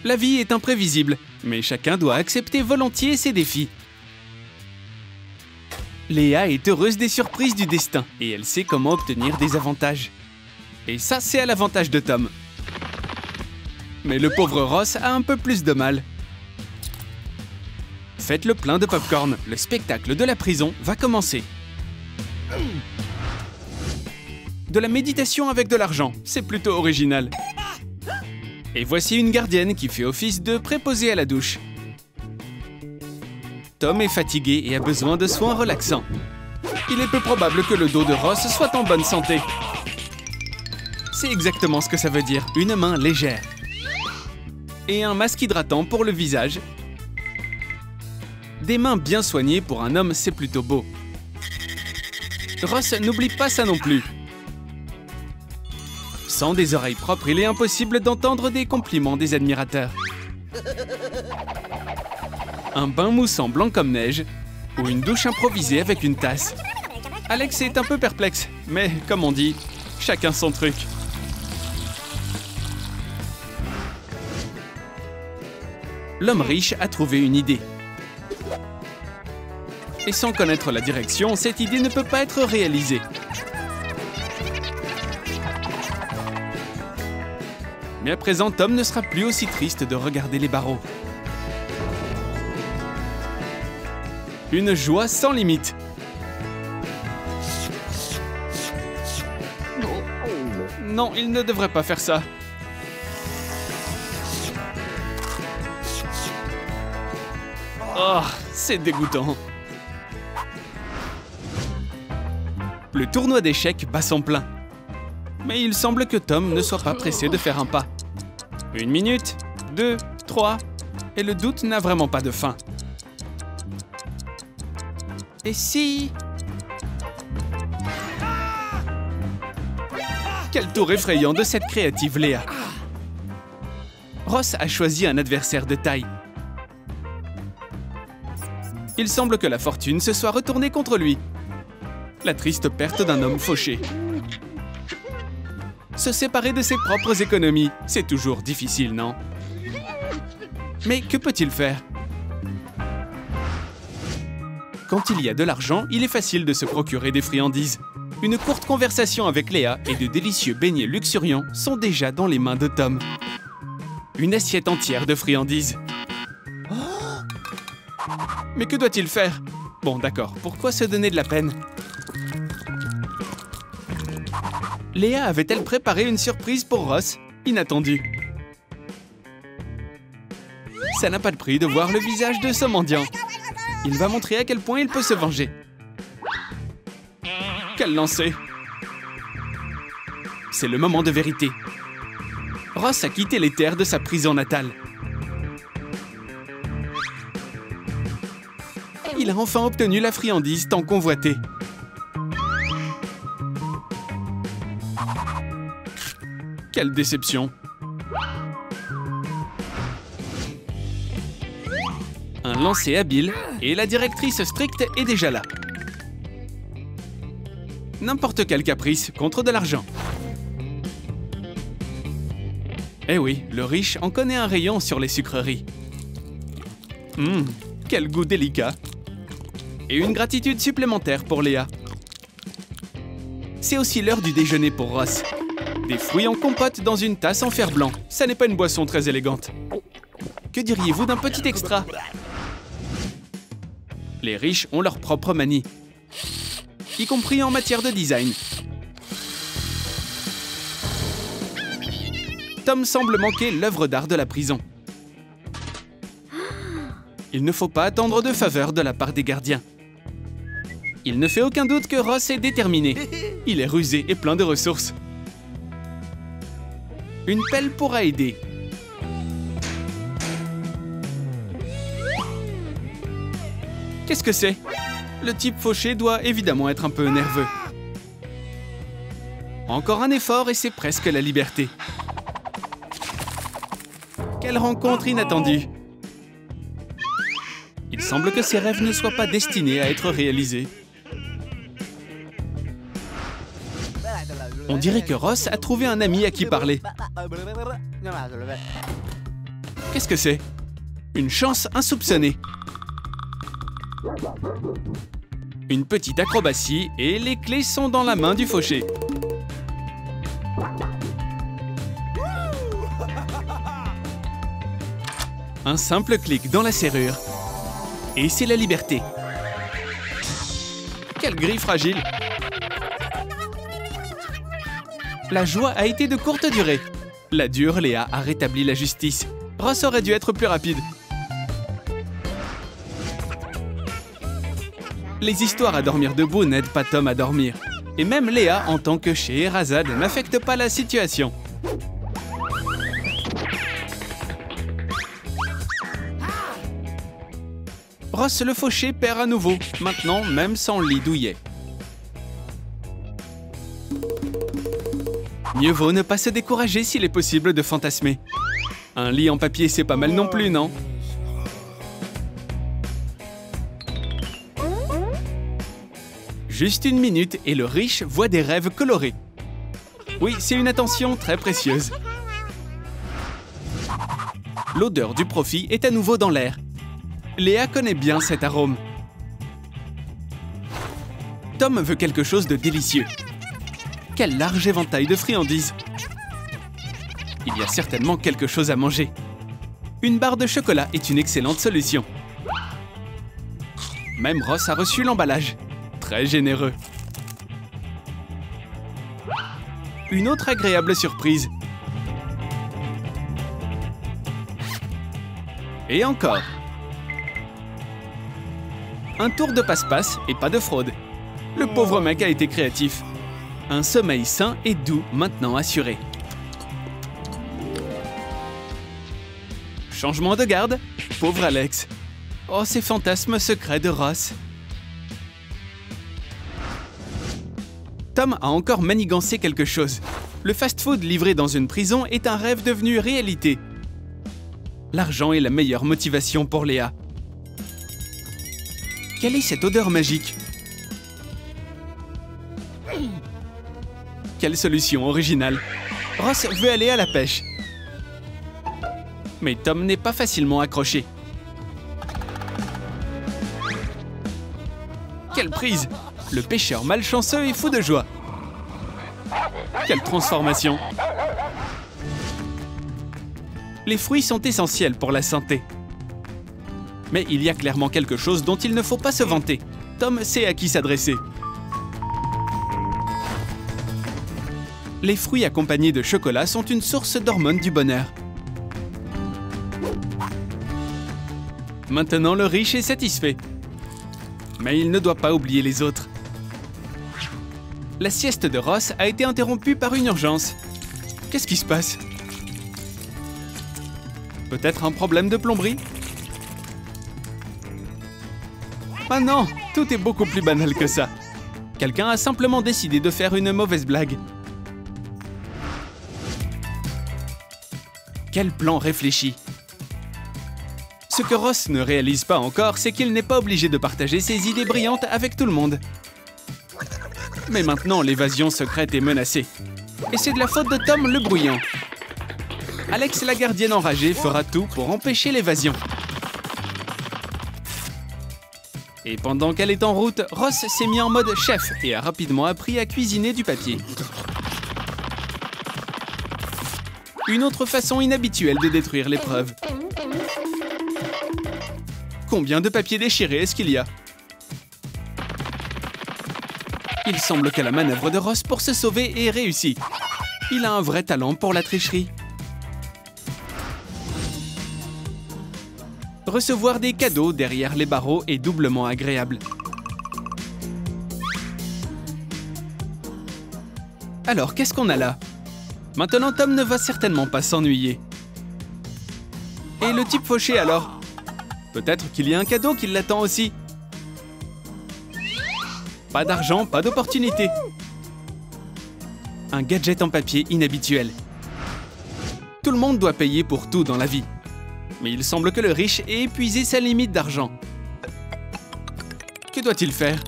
La vie est imprévisible, mais chacun doit accepter volontiers ses défis. Léa est heureuse des surprises du destin et elle sait comment obtenir des avantages. Et ça, c'est à l'avantage de Tom. Mais le pauvre Ross a un peu plus de mal. Faites le plein de popcorn, le spectacle de la prison va commencer. De la méditation avec de l'argent, c'est plutôt original. Et voici une gardienne qui fait office de préposée à la douche. Tom est fatigué et a besoin de soins relaxants. Il est peu probable que le dos de Ross soit en bonne santé. C'est exactement ce que ça veut dire, une main légère. Et un masque hydratant pour le visage. Des mains bien soignées pour un homme, c'est plutôt beau. Ross n'oublie pas ça non plus. Sans des oreilles propres, il est impossible d'entendre des compliments des admirateurs. Un bain moussant blanc comme neige ou une douche improvisée avec une tasse. Alex est un peu perplexe, mais comme on dit, chacun son truc. L'homme riche a trouvé une idée. Et sans connaître la direction, cette idée ne peut pas être réalisée. Mais à présent, Tom ne sera plus aussi triste de regarder les barreaux. Une joie sans limite. Non, il ne devrait pas faire ça. Oh, c'est dégoûtant. Le tournoi d'échecs bat son plein. Mais il semble que Tom ne soit pas pressé de faire un pas. 1 minute, 2, 3, et le doute n'a vraiment pas de fin. Et si... Quel tour effrayant de cette créative Léa. Ross a choisi un adversaire de taille. Il semble que la fortune se soit retournée contre lui. La triste perte d'un homme fauché. Se séparer de ses propres économies, c'est toujours difficile, non? Mais que peut-il faire? Quand il y a de l'argent, il est facile de se procurer des friandises. Une courte conversation avec Léa et de délicieux beignets luxuriants sont déjà dans les mains de Tom. Une assiette entière de friandises. Mais que doit-il faire? Bon, d'accord, pourquoi se donner de la peine? Léa avait-elle préparé une surprise pour Ross? Inattendue. Ça n'a pas de prix de voir le visage de ce mendiant. Il va montrer à quel point il peut se venger. Quel lancer! C'est le moment de vérité. Ross a quitté les terres de sa prison natale. Il a enfin obtenu la friandise tant convoitée. Quelle déception! Un lancer habile et la directrice stricte est déjà là. N'importe quel caprice contre de l'argent. Eh oui, le riche en connaît un rayon sur les sucreries. Quel goût délicat! Et une gratitude supplémentaire pour Léa. C'est aussi l'heure du déjeuner pour Ross. Des fruits en compote dans une tasse en fer blanc. Ça n'est pas une boisson très élégante. Que diriez-vous d'un petit extra? Les riches ont leur propre manie, y compris en matière de design. Tom semble manquer l'œuvre d'art de la prison. Il ne faut pas attendre de faveur de la part des gardiens. Il ne fait aucun doute que Ross est déterminé. Il est rusé et plein de ressources. Une pelle pourra aider. Qu'est-ce que c'est? Le type fauché doit évidemment être un peu nerveux. Encore un effort et c'est presque la liberté. Quelle rencontre inattendue! Il semble que ses rêves ne soient pas destinés à être réalisés. On dirait que Ross a trouvé un ami à qui parler. Qu'est-ce que c'est? Une chance insoupçonnée. Une petite acrobatie et les clés sont dans la main du fauché. Un simple clic dans la serrure. Et c'est la liberté. Quelle grille fragile! La joie a été de courte durée. La dure Léa a rétabli la justice. Ross aurait dû être plus rapide. Les histoires à dormir debout n'aident pas Tom à dormir. Et même Léa, en tant que Scheherazade, n'affecte pas la situation. Ross le fauché perd à nouveau, maintenant même sans lit douillet. Mieux vaut ne pas se décourager s'il est possible de fantasmer. Un lit en papier, c'est pas mal non plus, non? Juste une minute et le riche voit des rêves colorés. Oui, c'est une attention très précieuse. L'odeur du profit est à nouveau dans l'air. Léa connaît bien cet arôme. Tom veut quelque chose de délicieux. Quel large éventail de friandises! Il y a certainement quelque chose à manger. Une barre de chocolat est une excellente solution. Même Ross a reçu l'emballage. Très généreux. Une autre agréable surprise. Et encore. Un tour de passe-passe et pas de fraude. Le pauvre mec a été créatif. Un sommeil sain et doux maintenant assuré. Changement de garde. Pauvre Alex. Oh, ces fantasmes secrets de Ross. Tom a encore manigancé quelque chose. Le fast-food livré dans une prison est un rêve devenu réalité. L'argent est la meilleure motivation pour Léa. Quelle est cette odeur magique? Quelle solution originale! Ross veut aller à la pêche. Mais Tom n'est pas facilement accroché. Quelle prise! Le pêcheur malchanceux est fou de joie. Quelle transformation! Les fruits sont essentiels pour la santé. Mais il y a clairement quelque chose dont il ne faut pas se vanter. Tom sait à qui s'adresser. Les fruits accompagnés de chocolat sont une source d'hormones du bonheur. Maintenant, le riche est satisfait. Mais il ne doit pas oublier les autres. La sieste de Ross a été interrompue par une urgence. Qu'est-ce qui se passe? Peut-être un problème de plomberie? Ah non, tout est beaucoup plus banal que ça. Quelqu'un a simplement décidé de faire une mauvaise blague. Quel plan réfléchi! Ce que Ross ne réalise pas encore, c'est qu'il n'est pas obligé de partager ses idées brillantes avec tout le monde. Mais maintenant, l'évasion secrète est menacée. Et c'est de la faute de Tom le bruyant. Alex, la gardienne enragée, fera tout pour empêcher l'évasion. Et pendant qu'elle est en route, Ross s'est mis en mode chef et a rapidement appris à cuisiner du papier. Une autre façon inhabituelle de détruire l'épreuve. Combien de papier déchiré est-ce qu'il y a? Il semble que la manœuvre de Ross pour se sauver ait réussi. Il a un vrai talent pour la tricherie. Recevoir des cadeaux derrière les barreaux est doublement agréable. Alors, qu'est-ce qu'on a là? Maintenant, Tom ne va certainement pas s'ennuyer. Et le type fauché alors? Peut-être qu'il y a un cadeau qui l'attend aussi. Pas d'argent, pas d'opportunité. Un gadget en papier inhabituel. Tout le monde doit payer pour tout dans la vie. Mais il semble que le riche ait épuisé sa limite d'argent. Que doit-il faire?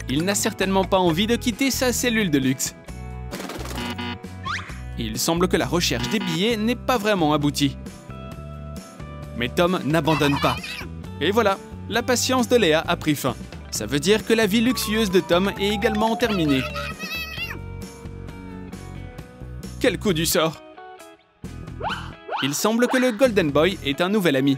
Il n'a certainement pas envie de quitter sa cellule de luxe. Il semble que la recherche des billets n'est pas vraiment aboutie. Mais Tom n'abandonne pas. Et voilà, la patience de Léa a pris fin. Ça veut dire que la vie luxueuse de Tom est également terminée. Quel coup du sort! Il semble que le Golden Boy est un nouvel ami.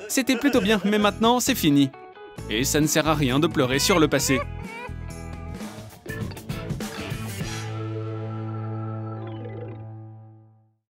C'était plutôt bien, mais maintenant c'est fini. Et ça ne sert à rien de pleurer sur le passé.